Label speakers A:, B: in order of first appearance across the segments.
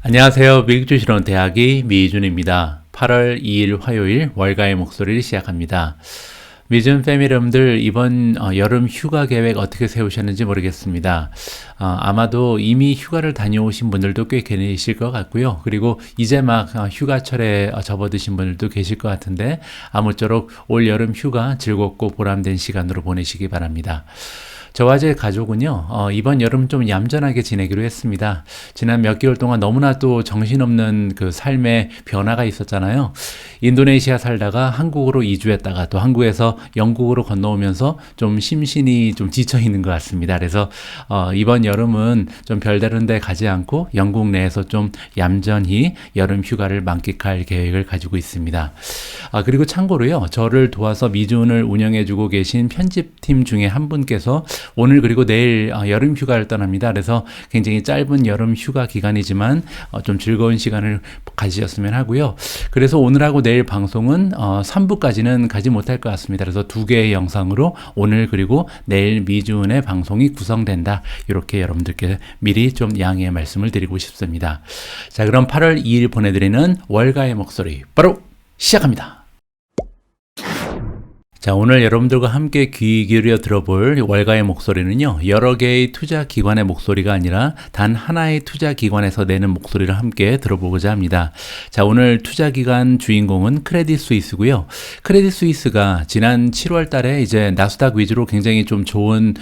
A: 안녕하세요. 미국주식론 대학의 미준입니다. 8월 2일 화요일 월가의 목소리를 시작합니다. 미준 패밀리 여러분들 이번 여름 휴가 계획 어떻게 세우셨는지 모르겠습니다. 아마도 이미 휴가를 다녀오신 분들도 꽤 계실 것 같고요. 그리고 이제 막 휴가철에 접어드신 분들도 계실 것 같은데 아무쪼록 올 여름 휴가 즐겁고 보람된 시간으로 보내시기 바랍니다. 저와 제 가족은요, 이번 여름 좀 얌전하게 지내기로 했습니다. 지난 몇 개월 동안 너무나도 정신없는 그 삶의 변화가 있었잖아요. 인도네시아 살다가 한국으로 이주했다가 또 한국에서 영국으로 건너오면서 좀 심신이 좀 지쳐 있는 것 같습니다. 그래서 이번 여름은 좀 별다른 데 가지 않고 영국 내에서 좀 얌전히 여름 휴가를 만끽할 계획을 가지고 있습니다. 그리고 참고로요, 저를 도와서 미준을 운영해주고 계신 편집팀 중에 한 분께서 오늘 그리고 내일 여름 휴가를 떠납니다. 그래서 굉장히 짧은 여름 휴가 기간이지만 좀 즐거운 시간을 가지셨으면 하고요. 그래서 오늘하고 내일 방송은 3부까지는 가지 못할 것 같습니다. 그래서 2개의 영상으로 오늘 그리고 내일 미준의 방송이 구성된다. 이렇게 여러분들께 미리 좀 양해의 말씀을 드리고 싶습니다. 자, 그럼 8월 2일 보내드리는 월가의 목소리 바로 시작합니다. 자, 오늘 여러분들과 함께 귀 기울여 들어볼 월가의 목소리는요, 여러 개의 투자 기관의 목소리가 아니라 단 하나의 투자 기관에서 내는 목소리를 함께 들어보고자 합니다. 자, 오늘 투자 기관 주인공은 크레딧 스위스고요. 크레딧 스위스가 지난 7월 달에 이제 나스닥 위주로 굉장히 좀 좋은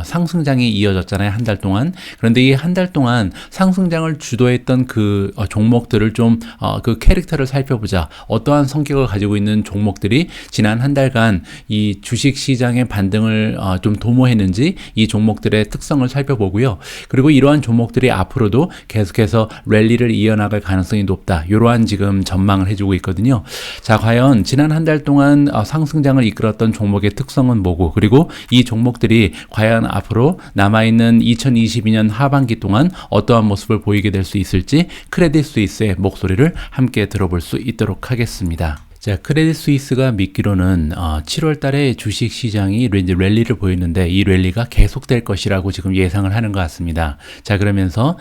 A: 상승장이 이어졌잖아요, 한 달 동안. 그런데 이 한 달 동안 상승장을 주도했던 그 종목들을 좀 그 캐릭터를 살펴보자. 어떠한 성격을 가지고 있는 종목들이 지난 한 달간 이 주식 시장의 반등을 좀 도모했는지 이 종목들의 특성을 살펴보고요. 그리고 이러한 종목들이 앞으로도 계속해서 랠리를 이어나갈 가능성이 높다. 이러한 지금 전망을 해주고 있거든요. 자, 과연 지난 한 달 동안 상승장을 이끌었던 종목의 특성은 뭐고, 그리고 이 종목들이 과연 앞으로 남아있는 2022년 하반기 동안 어떠한 모습을 보이게 될 수 있을지 크레딧 스위스의 목소리를 함께 들어볼 수 있도록 하겠습니다. 자, 크레딧 스위스가 믿기로는 7월 달에 주식 시장이 이제 랠리를 보이는데 이 랠리가 계속될 것이라고 지금 예상을 하는 것 같습니다. 자, 그러면서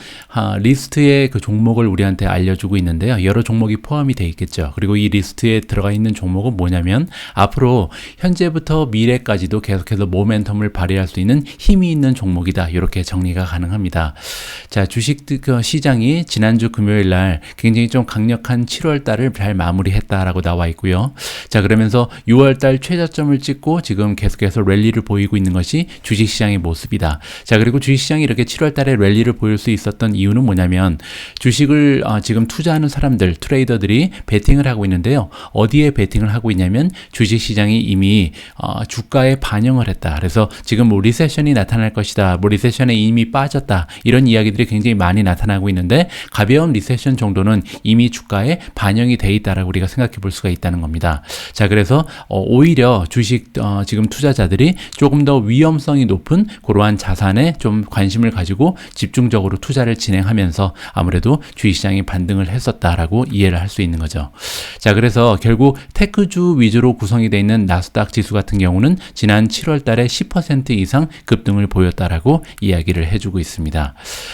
A: 리스트의 그 종목을 우리한테 알려주고 있는데요. 여러 종목이 포함이 되어 있겠죠. 그리고 이 리스트에 들어가 있는 종목은 뭐냐면 앞으로 현재부터 미래까지도 계속해서 모멘텀을 발휘할 수 있는 힘이 있는 종목이다. 이렇게 정리가 가능합니다. 자, 주식 시장이 지난주 금요일 날 굉장히 좀 강력한 7월 달을 잘 마무리했다라고 나와 있고요. 자, 그러면서 6월달 최저점을 찍고 지금 계속해서 랠리를 보이고 있는 것이 주식시장의 모습이다. 자, 그리고 주식시장이 이렇게 7월달에 랠리를 보일 수 있었던 이유는 뭐냐면 주식을 지금 투자하는 사람들, 트레이더들이 베팅을 하고 있는데요. 어디에 베팅을 하고 있냐면 주식시장이 이미 주가에 반영을 했다. 그래서 지금 뭐 리세션이 나타날 것이다. 뭐 리세션에 이미 빠졌다. 이런 이야기들이 굉장히 많이 나타나고 있는데 가벼운 리세션 정도는 이미 주가에 반영이 돼 있다라고 우리가 생각해 볼 수가 있다는 겁니다. 자, 그래서 오히려 주식 지금 투자자들이 조금 더 위험성이 높은 그러한 자산에 좀 관심을 가지고 집중적으로 투자를 진행하면서 아무래도 주식시장이 반등을 했었다라고 이해를 할 수 있는 거죠. 자, 그래서 결국 테크주 위주로 구성이 되어 있는 나스닥 지수 같은 경우는 지난 7월 달에 10% 이상 급등을 보였다라고 이야기를 해주고 있습니다.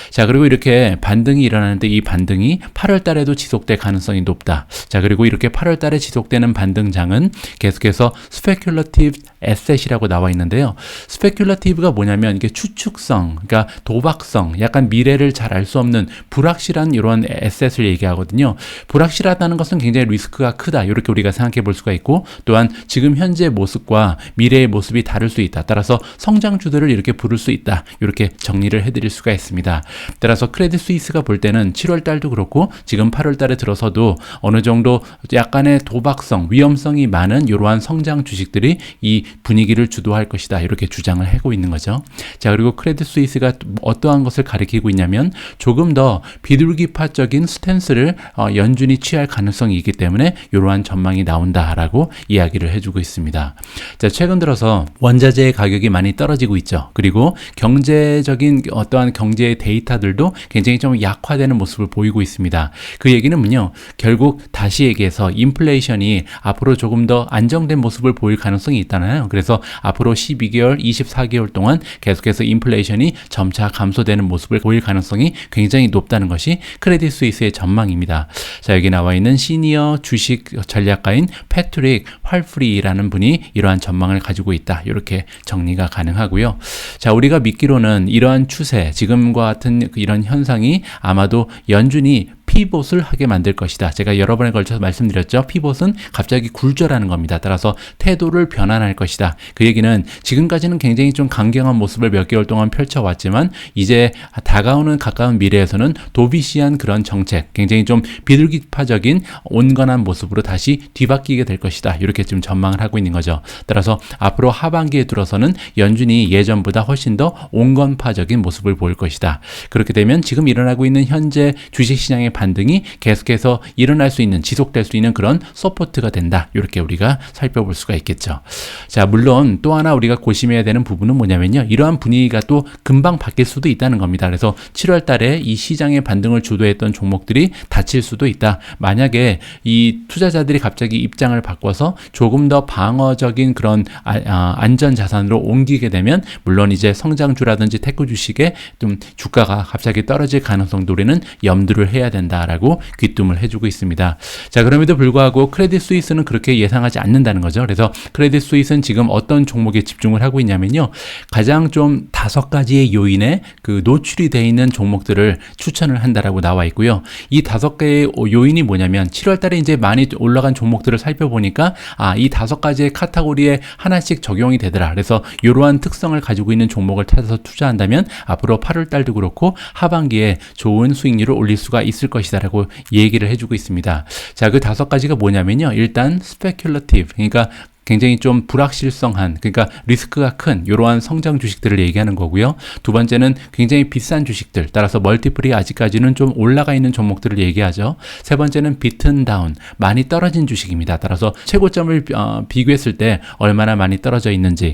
A: 자, 그리고 이렇게 반등이 일어나는데 이 반등이 8월 달에도 지속될 가능성이 높다. 자, 그리고 이렇게 8월 달에 지속되는 반등장은 계속해서 스페큘러티브 에셋이라고 나와 있는데요. 스페큘러티브가 뭐냐면 이게 추측성, 그러니까 도박성, 약간 미래를 잘 알 수 없는 불확실한 이런 에셋을 얘기하거든요. 불확실하다는 것은 굉장히 리스크가 크다. 이렇게 우리가 생각해 볼 수가 있고, 또한 지금 현재 모습과 미래의 모습이 다를 수 있다. 따라서 성장주들을 이렇게 부를 수 있다. 이렇게 정리를 해드릴 수가 있습니다. 따라서 크레딧 스위스가 볼 때는 7월 달도 그렇고 지금 8월 달에 들어서도 어느 정도 약간의 도박성, 위험성이 많은 이러한 성장 주식들이 이 분위기를 주도할 것이다. 이렇게 주장을 하고 있는 거죠. 자, 그리고 크레딧 스위스가 어떠한 것을 가리키고 있냐면 조금 더 비둘기파적인 스탠스를 연준이 취할 가능성이 있기 때문에 이러한 전망이 나온다라고 이야기를 해주고 있습니다. 자, 최근 들어서 원자재의 가격이 많이 떨어지고 있죠. 그리고 경제적인 어떠한 경제의 데이터들도 굉장히 좀 약화되는 모습을 보이고 있습니다. 그 얘기는 뭐냐? 결국 다시 얘기해서 인플레이션이 앞으로 조금 더 안정된 모습을 보일 가능성이 있다나요? 있잖아요. 그래서 앞으로 12개월, 24개월 동안 계속해서 인플레이션이 점차 감소되는 모습을 보일 가능성이 굉장히 높다는 것이 크레딧 스위스의 전망입니다. 자, 여기 나와 있는 시니어 주식 전략가인 패트릭 활프리라는 분이 이러한 전망을 가지고 있다. 이렇게 정리가 가능하고요. 자, 우리가 믿기로는 이러한 추세, 지금과 같은 이런 현상이 아마도 연준이 피봇을 하게 만들 것이다. 제가 여러 번에 걸쳐서 말씀드렸죠. 피봇은 갑자기 굴절하는 겁니다. 따라서 태도를 변환할 것이다. 그 얘기는 지금까지는 굉장히 좀 강경한 모습을 몇 개월 동안 펼쳐왔지만 이제 다가오는 가까운 미래에서는 도비시한 그런 정책, 굉장히 좀 비둘기파적인 온건한 모습으로 다시 뒤바뀌게 될 것이다. 이렇게 지금 전망을 하고 있는 거죠. 따라서 앞으로 하반기에 들어서는 연준이 예전보다 훨씬 더 온건파적인 모습을 보일 것이다. 그렇게 되면 지금 일어나고 있는 현재 주식시장의 반등이 계속해서 일어날 수 있는, 지속될 수 있는 그런 서포트가 된다. 이렇게 우리가 살펴볼 수가 있겠죠. 자, 물론 또 하나 우리가 고심해야 되는 부분은 뭐냐면요. 이러한 분위기가 또 금방 바뀔 수도 있다는 겁니다. 그래서 7월 달에 이 시장의 반등을 주도했던 종목들이 닫힐 수도 있다. 만약에 이 투자자들이 갑자기 입장을 바꿔서 조금 더 방어적인 그런 안전 자산으로 옮기게 되면 물론 이제 성장주라든지 테크 주식의 좀 주가가 갑자기 떨어질 가능성도 우리는 염두를 해야 된다라고 귀뜸을 해주고 있습니다. 자, 그럼에도 불구하고 크레딧 스위스는 그렇게 예상하지 않는다는 거죠. 그래서 크레딧 스위스는 지금 어떤 종목에 집중을 하고 있냐면요. 가장 좀 5가지의 요인에 그 노출이 되어 있는 종목들을 추천을 한다라고 나와 있고요. 이 5개의 요인이 뭐냐면 7월 달에 이제 많이 올라간 종목들을 살펴보니까 이 5가지의 카테고리에 하나씩 적용이 되더라. 그래서 이러한 특성을 가지고 있는 종목을 찾아서 투자한다면 앞으로 8월 달도 그렇고 하반기에 좋은 수익률을 올릴 수가 있을 것이다라고 얘기를 해주고 있습니다. 자, 그 5가지가 뭐냐면요. 일단 스페큘러티브, 그러니까 굉장히 좀 불확실성한, 그러니까 리스크가 큰 이러한 성장 주식들을 얘기하는 거고요. 두 번째는 굉장히 비싼 주식들, 따라서 멀티플이 아직까지는 좀 올라가 있는 종목들을 얘기하죠. 세 번째는 비튼 다운, 많이 떨어진 주식입니다. 따라서 최고점을 비교했을 때 얼마나 많이 떨어져 있는지,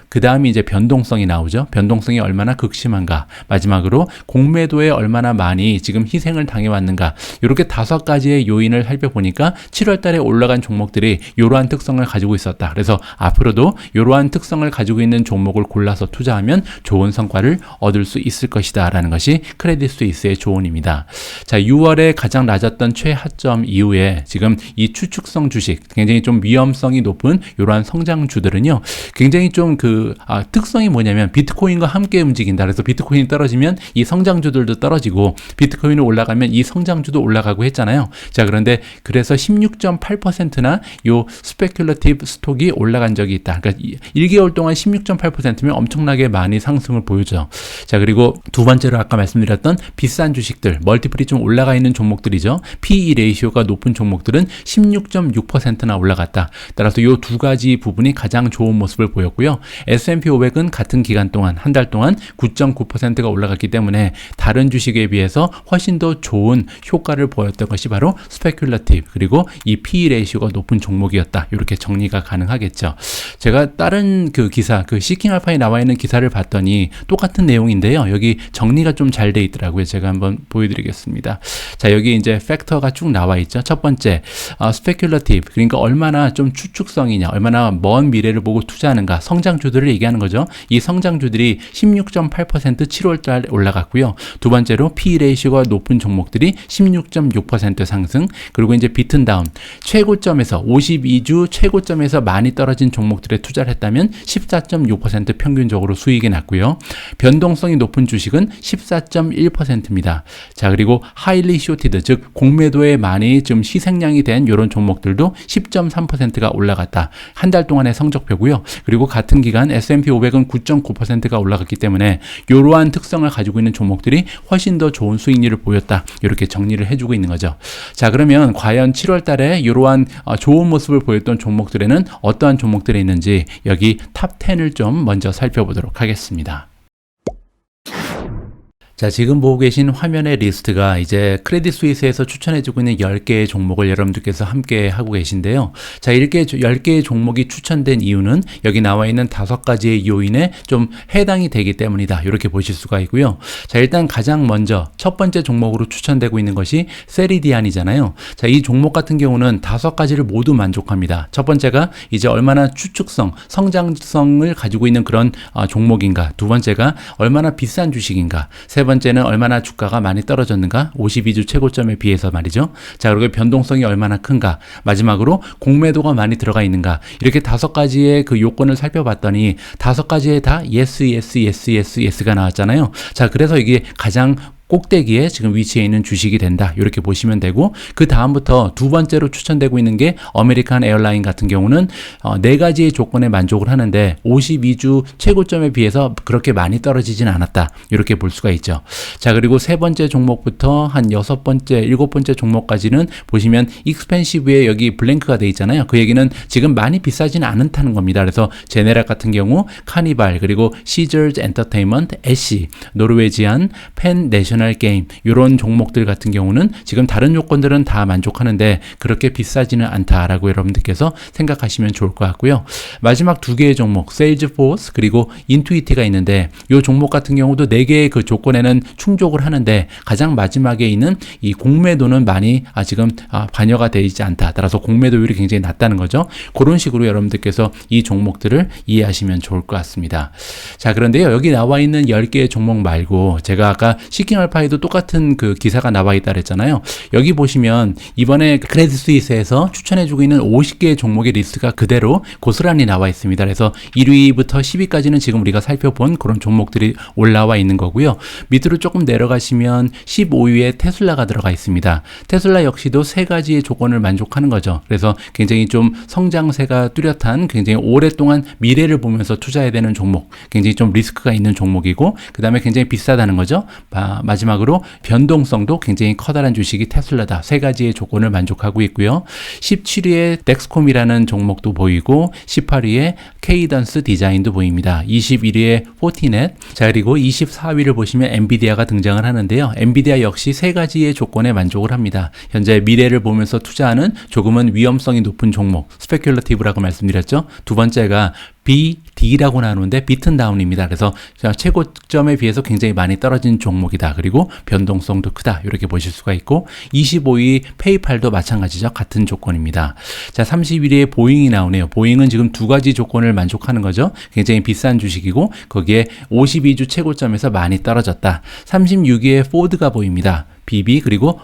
A: 그 다음에 이제 변동성이 나오죠. 변동성이 얼마나 극심한가, 마지막으로 공매도에 얼마나 많이 지금 희생을 당해왔는가, 이렇게 5가지의 요인을 살펴보니까 7월 달에 올라간 종목들이 이러한 특성을 가지고 있었다. 그래서 앞으로도 이러한 특성을 가지고 있는 종목을 골라서 투자하면 좋은 성과를 얻을 수 있을 것이다 라는 것이 크레딧 스위스의 조언입니다. 자, 6월에 가장 낮았던 최하점 이후에 지금 이 추측성 주식, 굉장히 좀 위험성이 높은 이러한 성장주들은요, 굉장히 좀 특성이 뭐냐면 비트코인과 함께 움직인다. 그래서 비트코인이 떨어지면 이 성장주들도 떨어지고 비트코인이 올라가면 이 성장주도 올라가고 했잖아요. 자, 그런데 그래서 16.8%나 요 스페큘러티브 스톡이 올라간 적이 있다. 그러니까 1개월 동안 16.8%면 엄청나게 많이 상승을 보여줘. 자, 그리고 두 번째로 아까 말씀드렸던 비싼 주식들, 멀티플이 좀 올라가 있는 종목들이죠. PE 레이시오가 높은 종목들은 16.6%나 올라갔다. 따라서 이 2가지 부분이 가장 좋은 모습을 보였고요. S&P 500은 같은 기간 동안, 한 달 동안 9.9%가 올라갔기 때문에 다른 주식에 비해서 훨씬 더 좋은 효과를 보였던 것이 바로 스페큘러티브, 그리고 이 PE 레이시오가 높은 종목이었다. 이렇게 정리가 가능하겠죠. 제가 다른 그 기사, 그 시킹 알파에 나와 있는 기사를 봤더니 똑같은 내용인데요. 여기 정리가 좀 잘 돼 있더라고요. 제가 한번 보여드리겠습니다. 자, 여기 이제 팩터가 쭉 나와 있죠. 첫 번째, 스페큘러티브, 그러니까 얼마나 좀 추측성이냐, 얼마나 먼 미래를 보고 투자하는가, 성장주들을 얘기하는 거죠. 이 성장주들이 16.8% 7월 달 올라갔고요. 두 번째로 P/E 레이시오가 높은 종목들이 16.6% 상승, 그리고 이제 비튼 다운, 최고점에서 52주 최고점에서 많이 떨어진 종목들에 투자를 했다면 14.6% 평균적으로 수익이 났고요. 변동성이 높은 주식은 14.1%입니다. 자, 그리고 하일리 쇼티드, 즉 공매도에 많이 좀 희생양이 된 이런 종목들도 10.3%가 올라갔다. 한 달 동안의 성적표고요. 그리고 같은 기간 S&P 500은 9.9%가 올라갔기 때문에 이러한 특성을 가지고 있는 종목들이 훨씬 더 좋은 수익률을 보였다. 이렇게 정리를 해주고 있는 거죠. 자, 그러면 과연 7월 달에 이러한 좋은 모습을 보였던 종목들에는 어떠한 종목들이 있는지 여기 탑 10을 좀 먼저 살펴보도록 하겠습니다. 자, 지금 보고 계신 화면의 리스트가 이제 크레딧 스위스에서 추천해주고 있는 10개의 종목을 여러분들께서 함께 하고 계신데요. 자, 이렇게 10개의 종목이 추천된 이유는 여기 나와 있는 5가지의 요인에 좀 해당이 되기 때문이다. 이렇게 보실 수가 있고요. 자, 일단 가장 먼저 첫 번째 종목으로 추천되고 있는 것이 세리디안이잖아요. 자, 이 종목 같은 경우는 5가지를 모두 만족합니다. 첫 번째가 이제 얼마나 추측성, 성장성을 가지고 있는 그런 종목인가. 두 번째가 얼마나 비싼 주식인가. 세 번째는 얼마나 주가가 많이 떨어졌는가, 52주 최고점에 비해서 말이죠. 자, 그리고 변동성이 얼마나 큰가, 마지막으로 공매도가 많이 들어가 있는가. 이렇게 5가지의 그 요건을 살펴봤더니 5가지에 다 예스가 나왔잖아요. 자, 그래서 이게 가장 꼭대기에 지금 위치해 있는 주식이 된다. 이렇게 보시면 되고, 그 다음부터 두 번째로 추천되고 있는 게 아메리칸 에어라인 같은 경우는 4가지의 조건에 만족을 하는데 52주 최고점에 비해서 그렇게 많이 떨어지진 않았다. 이렇게 볼 수가 있죠. 자, 그리고 세 번째 종목부터 한 6번째, 7번째 종목까지는 보시면 익스펜시브에 여기 블랭크가 돼 있잖아요. 그 얘기는 지금 많이 비싸지는 않다는 겁니다. 그래서 제네랄 같은 경우 카니발, 그리고 시저즈 엔터테인먼트, 애쉬, 노르웨지안, 펜 내셔널 게임, 이런 종목들 같은 경우는 지금 다른 요건들은 다 만족하는데 그렇게 비싸지는 않다라고 여러분들께서 생각하시면 좋을 것 같고요. 마지막 2개의 종목, 세일즈포스 그리고 인투이티가 있는데 이 종목 같은 경우도 4개의 그 조건에는 충족을 하는데 가장 마지막에 있는 이 공매도는 많이 지금 반영가 되어 있지 않다. 따라서 공매도율이 굉장히 낮다는 거죠. 그런 식으로 여러분들께서 이 종목들을 이해하시면 좋을 것 같습니다. 자, 그런데요, 여기 나와 있는 10개의 종목 말고 제가 아까 시킹알파에도 똑같은 그 기사가 나와 있다 그랬잖아요. 여기 보시면 이번에 크레딧 스위스에서 추천해주고 있는 50개의 종목의 리스트가 그대로 고스란히 나와 있습니다. 그래서 1위부터 10위까지는 지금 우리가 살펴본 그런 종목들이 올라와 있는 거고요. 밑으로 조금 내려가시면 15위에 테슬라가 들어가 있습니다. 테슬라 역시도 3가지의 조건을 만족하는 거죠. 그래서 굉장히 좀 성장세가 뚜렷한, 굉장히 오랫동안 미래를 보면서 투자해야 되는 종목, 굉장히 좀 리스크가 있는 종목이고, 그 다음에 굉장히 비싸다는 거죠. 마지막으로 변동성도 굉장히 커다란 주식이 테슬라다. 3가지의 조건을 만족하고 있고요. 17위에 덱스콤이라는 종목도 보이고, 18위에 케이던스 디자인도 보입니다. 21위에 포티넷, 자, 그리고 24위를 보시면 엔비디아가 등장을 하는데요. 엔비디아 역시 3가지의 조건에 만족을 합니다. 현재 미래를 보면서 투자하는 조금은 위험성이 높은 종목, 스페큘러티브라고 말씀드렸죠. 두 번째가 BD라고 나누는데 비튼 다운입니다. 그래서 최고점에 비해서 굉장히 많이 떨어진 종목이다. 그리고 변동성도 크다. 이렇게 보실 수가 있고, 25위 페이팔도 마찬가지죠. 같은 조건입니다. 자, 31위에 보잉이 나오네요. 보잉은 지금 2가지 조건을 만족하는 거죠. 굉장히 비싼 주식이고 거기에 52주 최고점에서 많이 떨어졌다. 36위에 포드가 보입니다. BB, 그리고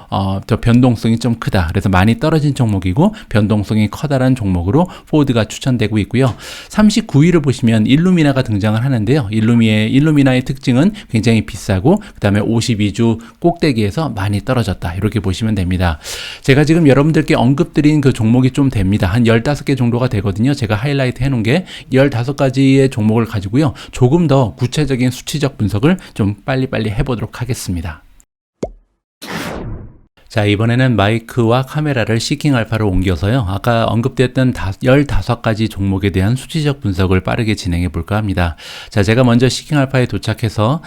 A: 저 변동성이 좀 크다. 그래서 많이 떨어진 종목이고 변동성이 커다란 종목으로 포드가 추천되고 있고요. 39위를 보시면 일루미나가 등장을 하는데요. 일루미나의 특징은 굉장히 비싸고 그 다음에 52주 꼭대기에서 많이 떨어졌다. 이렇게 보시면 됩니다. 제가 지금 여러분들께 언급드린 그 종목이 좀 됩니다. 한 15개 정도가 되거든요. 제가 하이라이트 해놓은 게 15가지의 종목을 가지고요. 조금 더 구체적인 수치적 분석을 좀 빨리빨리 해보도록 하겠습니다. 자, 이번에는 마이크와 카메라를 시킹알파로 옮겨서요. 아까 언급됐던 15가지 종목에 대한 수치적 분석을 빠르게 진행해 볼까 합니다. 자, 제가 먼저 시킹알파에 도착해서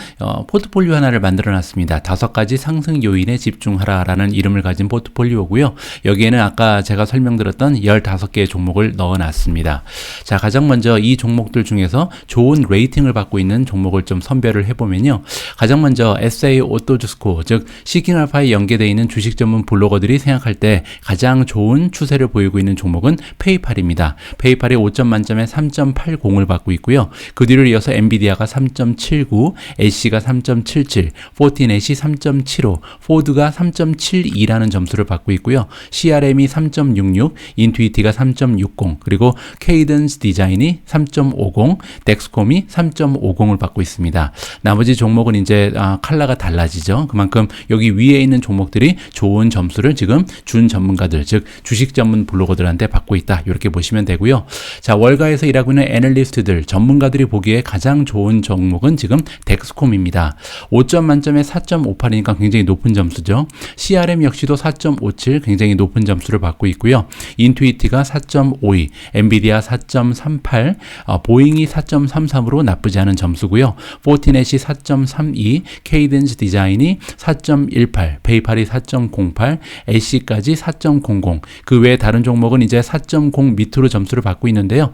A: 포트폴리오 하나를 만들어 놨습니다. 5가지 상승 요인에 집중하라라는 이름을 가진 포트폴리오고요. 여기에는 아까 제가 설명드렸던 15개의 종목을 넣어 놨습니다. 자, 가장 먼저 이 종목들 중에서 좋은 레이팅을 받고 있는 종목을 좀 선별을 해보면요. 가장 먼저 SA 오토주스코, 즉 시킹알파에 연계되어 있는 주식 전문 블로거들이 생각할 때 가장 좋은 추세를 보이고 있는 종목은 페이팔입니다. 페이팔이 5점 만점에 3.80을 받고 있고요. 그 뒤를 이어서 엔비디아가 3.79, 애쉬가 3.77, 포티넷이 3.75, 포드가 3.72라는 점수를 받고 있고요. CRM이 3.66, 인투이티가 3.60, 그리고 케이던스 디자인이 3.50, 덱스콤이 3.50을 받고 있습니다. 나머지 종목은 이제 컬러가 달라지죠. 그만큼 여기 위에 있는 종목들이 좋은 좋은 점수를 지금 준 전문가들, 즉 주식 전문 블로거들한테 받고 있다. 이렇게 보시면 되고요. 자, 월가에서 일하고 있는 애널리스트들, 전문가들이 보기에 가장 좋은 종목은 지금 덱스콤입니다. 5점 만점에 4.58이니까 굉장히 높은 점수죠. CRM 역시도 4.57, 굉장히 높은 점수를 받고 있고요. 인투이티가 4.52, 엔비디아 4.38, 보잉이 4.33으로 나쁘지 않은 점수고요. 포티넷이 4.32, 케이던스 디자인이 4.18, 페이팔이 4.08, 애쉬까지 4.00. 그 외에 다른 종목은 이제 4.0 밑으로 점수를 받고 있는데요.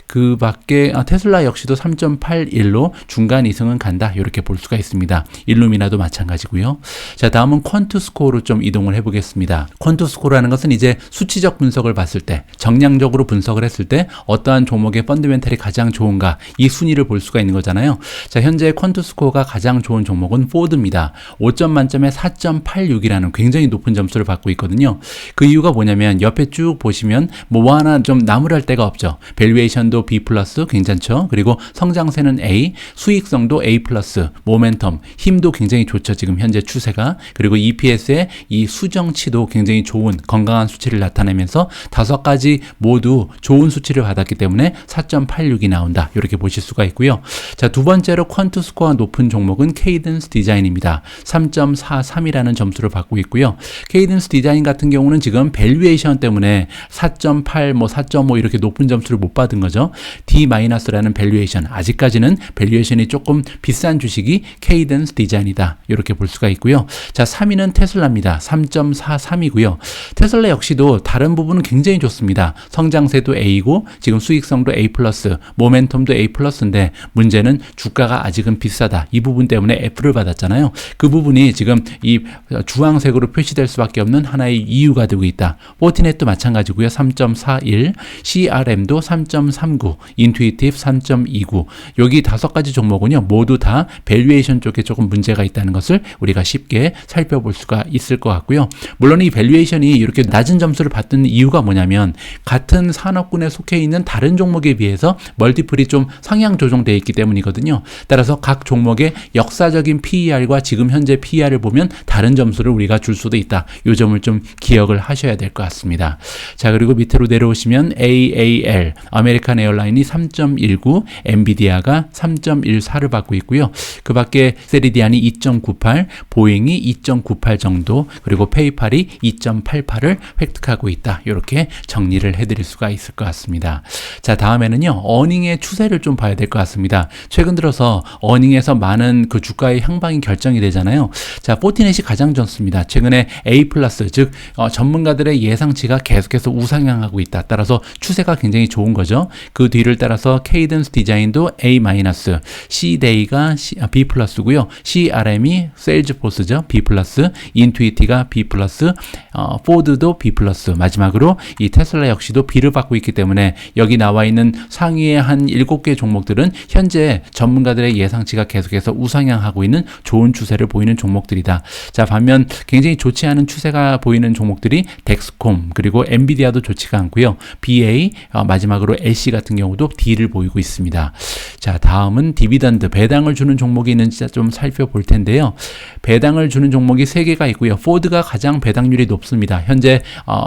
A: 그 밖에 테슬라 역시도 3.81로 중간 이승은 간다. 이렇게 볼 수가 있습니다. 일루미나도 마찬가지고요. 자, 다음은 퀀투스코어로 좀 이동을 해보겠습니다. 퀀투스코어라는 것은 이제 수치적 분석을 봤을 때, 정량적으로 분석을 했을 때 어떠한 종목의 펀더멘탈이 가장 좋은가, 이 순위를 볼 수가 있는 거잖아요. 자, 현재 퀀투스코어가 가장 좋은 종목은 포드입니다. 5점 만점에 4.86이라는 굉장히 높은 점수를 받고 있거든요. 그 이유가 뭐냐면 옆에 쭉 보시면 뭐 하나 좀 나무랄 데가 없죠. 밸류에이션도 B+, 괜찮죠. 그리고 성장세는 A, 수익성도 A+, 모멘텀, 힘도 굉장히 좋죠. 지금 현재 추세가. 그리고 EPS의 이 수정치도 굉장히 좋은 건강한 수치를 나타내면서 5가지 모두 좋은 수치를 받았기 때문에 4.86이 나온다. 이렇게 보실 수가 있고요. 자, 두 번째로 퀀투스코어가 높은 종목은 케이던스 디자인입니다. 3.43이라는 점수를 받고 있고요. 케이던스 디자인 같은 경우는 지금 밸류에이션 때문에 4.8, 4.5 이렇게 높은 점수를 못 받은 거죠. D-라는 밸류에이션, 아직까지는 밸류에이션이 조금 비싼 주식이 케이던스 디자인이다. 이렇게 볼 수가 있고요. 자, 3위는 테슬라입니다. 3.43이고요. 테슬라 역시도 다른 부분은 굉장히 좋습니다. 성장세도 A고 지금 수익성도 A+, 모멘텀도 A+인데 문제는 주가가 아직은 비싸다. 이 부분 때문에 F를 받았잖아요. 그 부분이 지금 이 주황색으로 표시될 수밖에 없는 하나의 이유가 되고 있다. 포티넷도 마찬가지고요. 3.41, CRM도 3.39, 인투이티브 3.29. 여기 5가지 종목은요, 모두 다 밸류에이션 쪽에 조금 문제가 있다는 것을 우리가 쉽게 살펴볼 수가 있을 것 같고요. 물론 이 밸류에이션이 이렇게 낮은 점수를 받는 이유가 뭐냐면 같은 산업군에 속해 있는 다른 종목에 비해서 멀티플이 좀 상향 조정되어 있기 때문이거든요. 따라서 각 종목의 역사적인 PER과 지금 현재 PER을 보면 다른 점수를 우리가 줄 수도 있다. 이 점을 좀 기억을 하셔야 될 것 같습니다. 자, 그리고 밑으로 내려오시면 AAL, 아메리칸 에어라인이 3.19, 엔비디아가 3.14를 받고 있고요. 그 밖에 세리디안이 2.98, 보잉이 2.98 정도, 그리고 페이팔이 2.88을 획득하고 있다. 이렇게 정리를 해드릴 수가 있을 것 같습니다. 자, 다음에는요, 어닝의 추세를 좀 봐야 될 것 같습니다. 최근 들어서 어닝에서 많은 그 주가의 향방이 결정이 되잖아요. 자, 포티넷이 가장 좋습니다. 최근에 A+, 즉 전문가들의 예상치가 계속해서 우상향하고 있다. 따라서 추세가 굉장히 좋은 거죠. 그 뒤를 따라서 케이던스 디자인도 A-, CDA가 B+고요. CRM이 세일즈포스죠. B+, 인투이티가 B+, 포드도 B+, 마지막으로 이 테슬라 역시도 B를 받고 있기 때문에 여기 나와 있는 상위의 한 7개 종목들은 현재 전문가들의 예상치가 계속해서 우상향하고 있는 좋은 추세를 보이는 종목들이다. 자, 반면 굉장히 좋지 않은 추세가 보이는 종목들이 덱스콤, 그리고 엔비디아도 좋지가 않고요. BA, 마지막으로 LC 같은 경우도 D를 보이고 있습니다. 자, 다음은 디비던드, 배당을 주는 종목이 있는지 좀 살펴볼 텐데요. 배당을 주는 종목이 3개가 있고요. 포드가 가장 배당률이 높습니다. 현재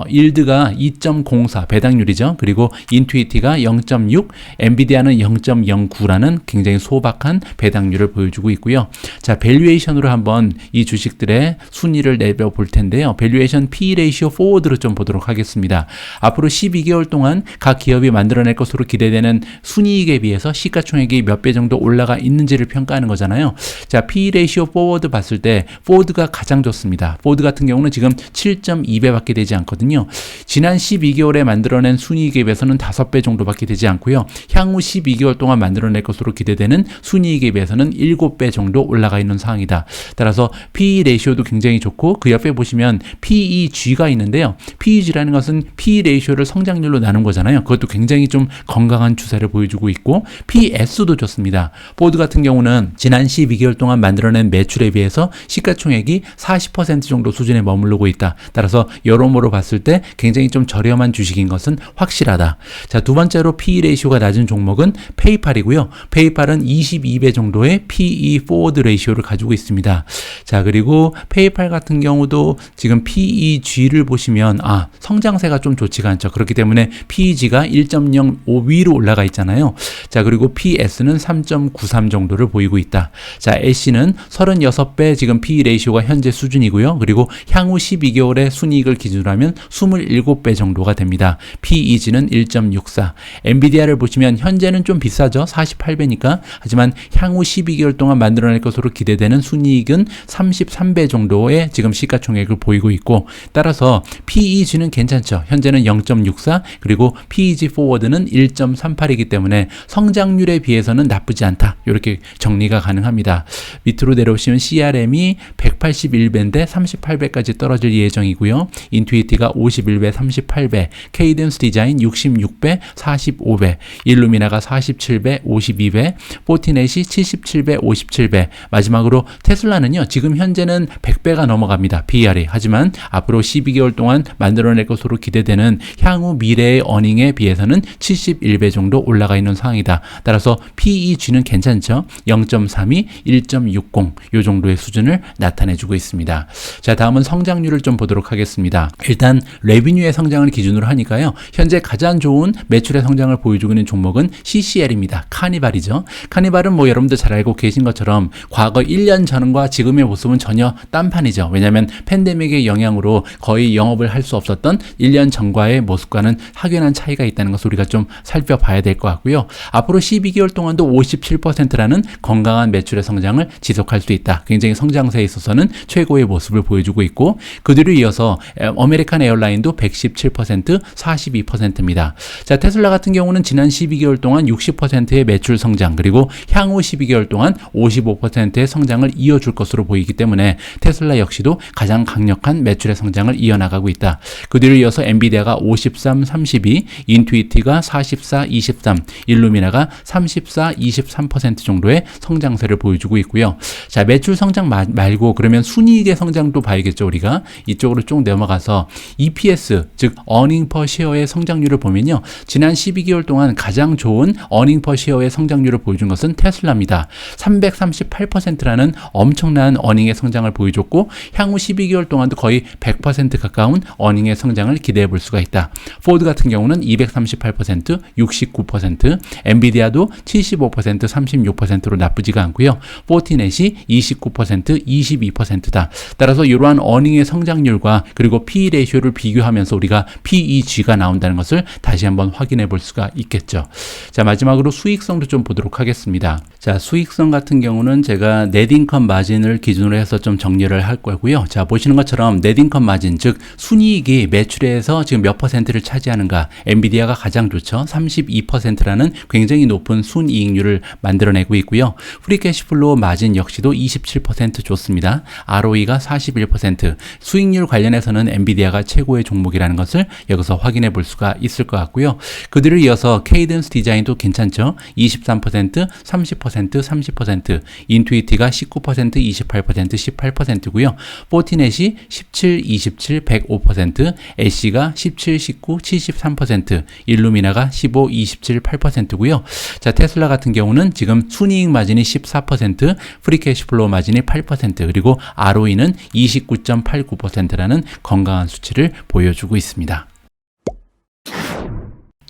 A: 일드가 2.04 배당률이죠. 그리고 인투이티가 0.6, 엔비디아는 0.09라는 굉장히 소박한 배당률을 보여주고 있고요. 자, 밸류에이션으로 한번 이 주식들의 순위를 내려볼 텐데요. 밸류에이션 P 레이시오 포워드로 좀 보도록 하겠습니다. 앞으로 12개월 동안 각 기업이 만들어낼 것으로 기대되는 순이익에 비해서 시가총액이 몇 배 정도 올라가 있는지를 평가하는 거잖아요. 자, P 레이시오 포워드 봤을 때 포드가 가장 좋습니다. 포드 같은 경우는 지금 7.2배밖에 되지 않거든요. 지난 12개월에 만들어낸 순이익에 비해서는 5배 정도밖에 되지 않고요. 향후 12개월 동안 만들어낼 것으로 기대되는 순이익에 비해서는 7배 정도 올라가 있는 상황이다. 따라서 PE 레이시오도 굉장히 좋고 그 옆에 보시면 PEG가 있는데요. PEG라는 것은 PE 레이시오를 성장률로 나눈 거잖아요. 그것도 굉장히 좀 건강한 추세를 보여주고 있고 PS가 매수도 좋습니다. 포드 같은 경우는 지난 12개월 동안 만들어낸 매출에 비해서 시가총액이 40% 정도 수준에 머무르고 있다. 따라서 여러모로 봤을 때 굉장히 좀 저렴한 주식인 것은 확실하다. 자, 두 번째로 PE 레이시오가 낮은 종목은 페이팔이고요. 페이팔은 22배 정도의 PE 포워드 레이시오를 가지고 있습니다. 자, 그리고 페이팔 같은 경우도 지금 PEG를 보시면 성장세가 좀 좋지가 않죠. 그렇기 때문에 PEG가 1.05 위로 올라가 있잖아요. 자, 그리고 PS는 3.93 정도를 보이고 있다. 자, SC는 36배 지금 PE 레이시오가 현재 수준이고요. 그리고 향후 12개월의 순이익을 기준으로 하면 27배 정도가 됩니다. PEG는 1.64. 엔비디아를 보시면 현재는 좀 비싸죠. 48배니까. 하지만 향후 12개월 동안 만들어낼 것으로 기대되는 순이익은 33배 정도의 지금 시가총액을 보이고 있고, 따라서 PEG는 괜찮죠. 현재는 0.64, 그리고 PEG 포워드는 1.38이기 때문에 성장률에 비해서는 나쁘지 않다. 이렇게 정리가 가능합니다. 밑으로 내려오시면 CRM이 181배인데 38배까지 떨어질 예정이고요. 인투이티가 51배, 38배, 케이던스 디자인 66배, 45배, 일루미나가 47배, 52배, 포티넷이 77배, 57배, 마지막으로 테슬라는요, 지금 현재는 100배가 넘어갑니다. PER이. 하지만 앞으로 12개월 동안 만들어낼 것으로 기대되는 향후 미래의 어닝에 비해서는 71배 정도 올라가 있는 상황이다. 따라서 PEG는 괜찮죠. 0.32, 1.60 이 정도의 수준을 나타내주고 있습니다. 자, 다음은 성장률을 좀 보도록 하겠습니다. 일단 레비뉴의 성장을 기준으로 하니까요, 현재 가장 좋은 매출의 성장을 보여주고 있는 종목은 CCL입니다. 카니발이죠. 카니발은 뭐 여러분들 잘 알고 계신 것처럼 과거 1년 전과 지금의 모습은 전혀 딴판이죠. 왜냐하면 팬데믹의 영향으로 거의 영업을 할 수 없었던 1년 전과의 모습과는 확연한 차이가 있다는 것을 우리가 좀 살펴봐야 될 것 같고요. 앞으로 12개월 동안도 57%라는 건강한 매출의 성장을 지속할 수 있다. 굉장히 성장세에 있어서는 최고의 모습을 보여주고 있고, 그 뒤를 이어서 아메리칸 에어라인도 117%, 42%입니다. 자, 테슬라 같은 경우는 지난 12개월 동안 60%의 매출 성장, 그리고 향후 12개월 동안 55%의 성장을 이어줄 것으로 보이기 때문에 테슬라 역시도 가장 강력한 매출의 성장을 이어나가고 있다. 그 뒤를 이어서 엔비디아가 53, 32, 인투이티가 44, 23, 일루미나가 34, 23% 정도의 성장세를 보여주고 있고요. 자, 매출 성장 말고 그러면 순이익의 성장도 봐야겠죠. 우리가 이쪽으로 쭉 넘어가서 EPS, 즉 어닝 퍼 쉐어의 성장률을 보면요, 지난 12개월 동안 가장 좋은 어닝 퍼 쉐어의 성장률을 보여준 것은 테슬라입니다. 338%라는 엄청난 어닝의 성장을 보여줬고, 향후 12개월 동안도 거의 100% 가까운 어닝의 성장을 기대해 볼 수가 있다. 포드 같은 경우는 238%, 69%, 엔비디아도 75%, 36%로 나쁘지가 않고요. 포티넷이 29%, 22%다. 따라서 이러한 어닝의 성장률과 그리고 PE 레이쇼를 비교하면서 우리가 PEG가 나온다는 것을 다시 한번 확인해 볼 수가 있겠죠. 자, 마지막으로 수익성도 좀 보도록 하겠습니다. 자, 수익성 같은 경우는 제가 넷인컴 마진을 기준으로 해서 좀 정리를 할 거고요. 자, 보시는 것처럼 넷인컴 마진, 즉 순이익이 매출에서 지금 몇 퍼센트를 차지하는가, 엔비디아가 가장 좋죠. 32%라는 굉장히 높은 순이익률을 만들어내고 있고요. 프리캐시플로우 마진 역시도 27% 좋습니다. ROE가 41%, 수익률 관련해서는 엔비디아가 최고의 종목이라는 것을 여기서 확인해 볼 수가 있을 것 같고요. 그들을 이어서 케이던스 디자인도 괜찮죠. 23%, 30%, 30%, 인투이티가 19%, 28%, 18%고요. 포티넷이 17, 27, 105%, SC가 17, 19, 73%, 일루미나가 15, 27, 8%고요. 자, 테슬라 같은 경우는 지금 순이익 마진이 14%, 프리캐시플로우 마진이 8%, 그리고 ROE는 29.89%라는 건강한 수치를 보여주고 있습니다.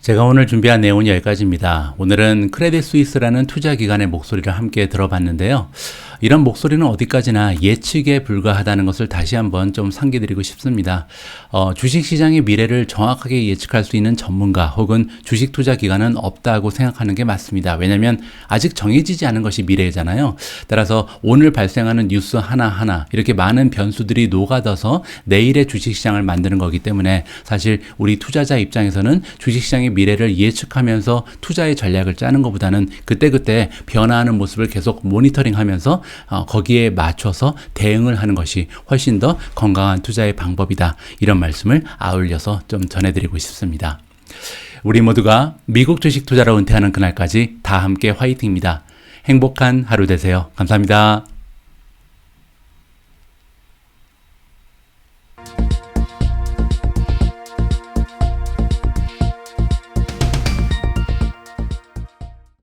A: 제가 오늘 준비한 내용은 여기까지입니다. 오늘은 크레딧 스위스라는 투자기관의 목소리를 함께 들어봤는데요. 이런 목소리는 어디까지나 예측에 불과하다는 것을 다시 한번 좀 상기드리고 싶습니다. 주식시장의 미래를 정확하게 예측할 수 있는 전문가 혹은 주식 투자 기관은 없다고 생각하는 게 맞습니다. 왜냐하면 아직 정해지지 않은 것이 미래잖아요. 따라서 오늘 발생하는 뉴스 하나하나 이렇게 많은 변수들이 녹아져서 내일의 주식시장을 만드는 거기 때문에 사실 우리 투자자 입장에서는 주식시장의 미래를 예측하면서 투자의 전략을 짜는 것보다는 그때그때 변화하는 모습을 계속 모니터링하면서 거기에 맞춰서 대응을 하는 것이 훨씬 더 건강한 투자의 방법이다. 이런 말씀을 아울러서 좀 전해드리고 싶습니다. 우리 모두가 미국 주식 투자로 은퇴하는 그날까지 다 함께 화이팅입니다. 행복한 하루 되세요. 감사합니다.